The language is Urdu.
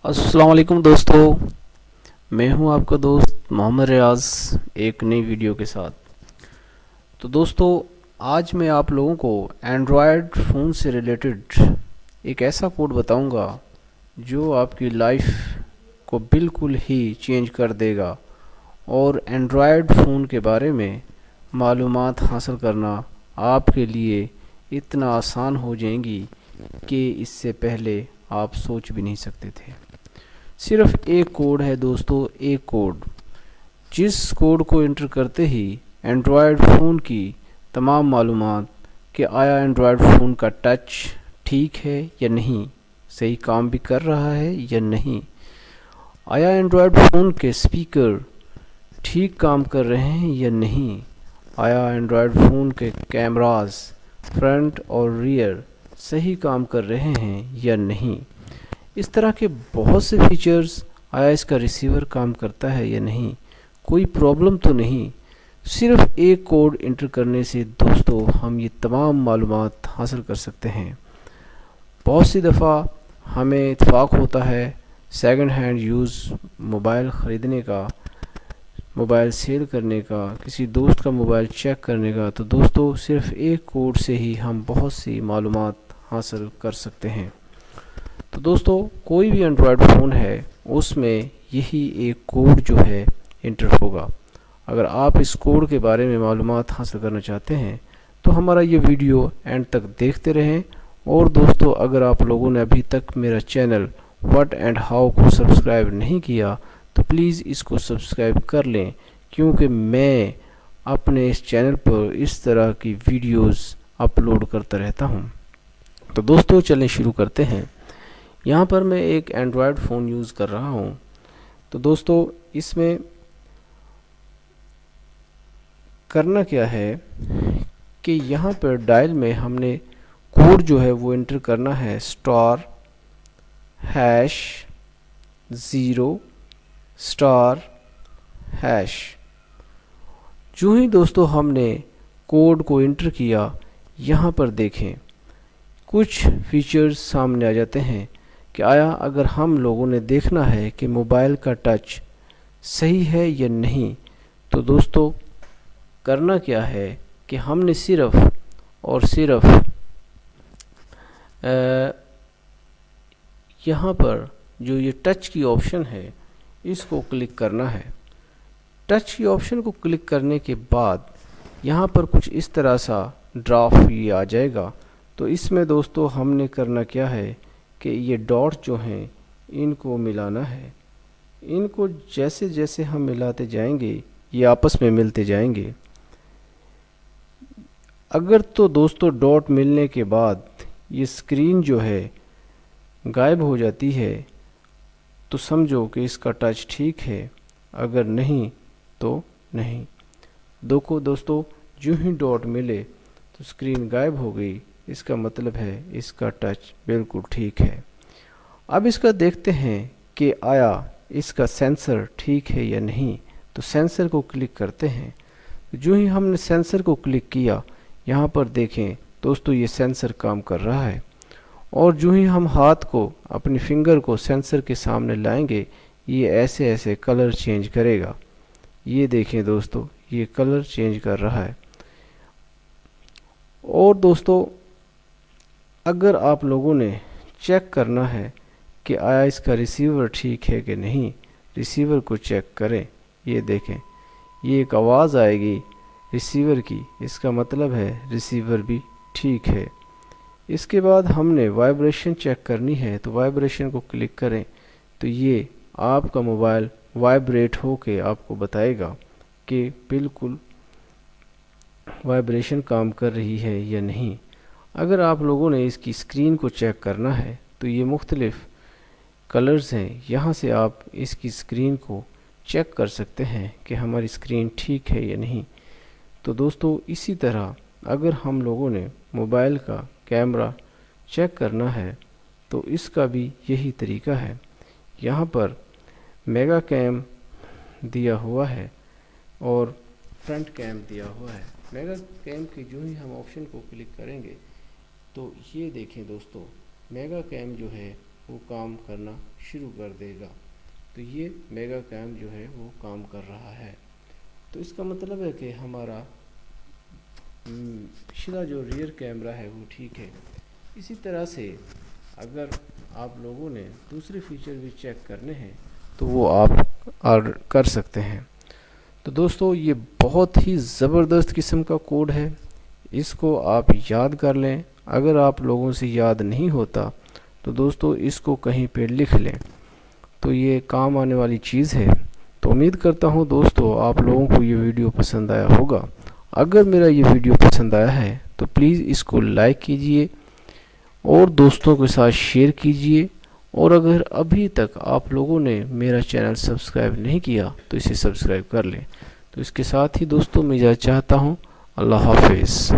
السلام علیکم دوستو، میں ہوں آپ کا دوست محمد ریاض ایک نئی ویڈیو کے ساتھ۔ تو دوستو، آج میں آپ لوگوں کو اینڈرائڈ فون سے ریلیٹڈ ایک ایسا کوڈ بتاؤں گا جو آپ کی لائف کو بالکل ہی چینج کر دے گا، اور اینڈرائڈ فون کے بارے میں معلومات حاصل کرنا آپ کے لیے اتنا آسان ہو جائیں گی کہ اس سے پہلے آپ سوچ بھی نہیں سکتے تھے۔ صرف ایک کوڈ ہے دوستو، ایک کوڈ، جس کوڈ کو انٹر کرتے ہی اینڈرائڈ فون کی تمام معلومات کہ آیا اینڈرائڈ فون کا ٹچ ٹھیک ہے یا نہیں، صحیح کام بھی کر رہا ہے یا نہیں، آیا اینڈرائڈ فون کے اسپیکر ٹھیک کام کر رہے ہیں یا نہیں، آیا اینڈرائڈ فون کے کیمراز فرنٹ اور ریئر صحیح کام کر رہے ہیں یا نہیں، اس طرح کے بہت سے فیچرز، آیا اس کا ریسیور کام کرتا ہے یا نہیں، کوئی پرابلم تو نہیں۔ صرف ایک کوڈ انٹر کرنے سے دوستو ہم یہ تمام معلومات حاصل کر سکتے ہیں۔ بہت سی دفعہ ہمیں اتفاق ہوتا ہے سیکنڈ ہینڈ یوز موبائل خریدنے کا، موبائل سیل کرنے کا، کسی دوست کا موبائل چیک کرنے کا، تو دوستو صرف ایک کوڈ سے ہی ہم بہت سی معلومات حاصل کر سکتے ہیں۔ تو دوستو، کوئی بھی اینڈرائڈ فون ہے اس میں یہی ایک کوڈ جو ہے انٹر ہوگا۔ اگر آپ اس کوڈ کے بارے میں معلومات حاصل کرنا چاہتے ہیں تو ہمارا یہ ویڈیو اینڈ تک دیکھتے رہیں۔ اور دوستو، اگر آپ لوگوں نے ابھی تک میرا چینل وٹ اینڈ ہاؤ کو سبسکرائب نہیں کیا تو پلیز اس کو سبسکرائب کر لیں، کیونکہ میں اپنے اس چینل پر اس طرح کی ویڈیوز اپلوڈ کرتا رہتا ہوں۔ تو دوستو چلیں شروع کرتے ہیں۔ یہاں پر میں ایک اینڈرائڈ فون یوز کر رہا ہوں۔ تو دوستو اس میں کرنا کیا ہے کہ یہاں پر ڈائل میں ہم نے کوڈ جو ہے وہ انٹر کرنا ہے *##0* جو ہی دوستو ہم نے کوڈ کو انٹر کیا، یہاں پر دیکھیں کچھ فیچرز سامنے آ جاتے ہیں کہ آیا اگر ہم لوگوں نے دیکھنا ہے کہ موبائل کا ٹچ صحیح ہے یا نہیں، تو دوستو کرنا کیا ہے کہ ہم نے صرف اور صرف یہاں پر جو یہ ٹچ کی آپشن ہے اس کو کلک کرنا ہے۔ ٹچ کی آپشن کو کلک کرنے کے بعد یہاں پر کچھ اس طرح سا ڈرافٹ یہ آ جائے گا۔ تو اس میں دوستو ہم نے کرنا کیا ہے کہ یہ ڈاٹ جو ہیں ان کو ملانا ہے۔ ان کو جیسے جیسے ہم ملاتے جائیں گے یہ آپس میں ملتے جائیں گے۔ اگر تو دوستو ڈاٹ ملنے کے بعد یہ اسکرین جو ہے غائب ہو جاتی ہے تو سمجھو کہ اس کا ٹچ ٹھیک ہے، اگر نہیں تو نہیں۔ دیکھو دوستو، جو ہی ڈاٹ ملے تو اسکرین غائب ہو گئی، اس کا مطلب ہے اس کا ٹچ بالکل ٹھیک ہے۔ اب اس کا دیکھتے ہیں کہ آیا اس کا سینسر ٹھیک ہے یا نہیں، تو سینسر کو کلک کرتے ہیں۔ جو ہی ہم نے سینسر کو کلک کیا، یہاں پر دیکھیں دوستو یہ سینسر کام کر رہا ہے، اور جو ہی ہم ہاتھ کو اپنی فنگر کو سینسر کے سامنے لائیں گے یہ ایسے ایسے کلر چینج کرے گا۔ یہ دیکھیں دوستو یہ کلر چینج کر رہا ہے۔ اور دوستو اگر آپ لوگوں نے چیک کرنا ہے کہ آیا اس کا ریسیور ٹھیک ہے کہ نہیں، ریسیور کو چیک کریں۔ یہ دیکھیں یہ ایک آواز آئے گی ریسیور کی، اس کا مطلب ہے ریسیور بھی ٹھیک ہے۔ اس کے بعد ہم نے وائبریشن چیک کرنی ہے، تو وائبریشن کو کلک کریں تو یہ آپ کا موبائل وائبریٹ ہو کے آپ کو بتائے گا کہ بالکل وائبریشن کام کر رہی ہے یا نہیں۔ اگر آپ لوگوں نے اس کی اسکرین کو چیک کرنا ہے تو یہ مختلف کلرز ہیں، یہاں سے آپ اس کی اسکرین کو چیک کر سکتے ہیں کہ ہماری اسکرین ٹھیک ہے یا نہیں۔ تو دوستو اسی طرح اگر ہم لوگوں نے موبائل کا کیمرہ چیک کرنا ہے تو اس کا بھی یہی طریقہ ہے۔ یہاں پر میگا کیم دیا ہوا ہے اور فرنٹ کیم دیا ہوا ہے۔ میگا کیم کی جو ہی ہم آپشن کو کلک کریں گے تو یہ دیکھیں دوستو میگا کیم جو ہے وہ کام کرنا شروع کر دے گا۔ تو یہ میگا کیم جو ہے وہ کام کر رہا ہے۔ تو اس کا مطلب ہے کہ ہمارا پچھلا جو ریئر کیمرہ ہے وہ ٹھیک ہے۔ اسی طرح سے اگر آپ لوگوں نے دوسرے فیچر بھی چیک کرنے ہیں تو وہ آپ کر سکتے ہیں۔ تو دوستو یہ بہت ہی زبردست قسم کا کوڈ ہے، اس کو آپ یاد کر لیں۔ اگر آپ لوگوں سے یاد نہیں ہوتا تو دوستو اس کو کہیں پہ لکھ لیں، تو یہ کام آنے والی چیز ہے۔ تو امید کرتا ہوں دوستو آپ لوگوں کو یہ ویڈیو پسند آیا ہوگا۔ اگر میرا یہ ویڈیو پسند آیا ہے تو پلیز اس کو لائک کیجئے اور دوستوں کے ساتھ شیئر کیجئے، اور اگر ابھی تک آپ لوگوں نے میرا چینل سبسکرائب نہیں کیا تو اسے سبسکرائب کر لیں۔ تو اس کے ساتھ ہی دوستوں میں اجازت چاہتا ہوں۔ اللہ حافظ۔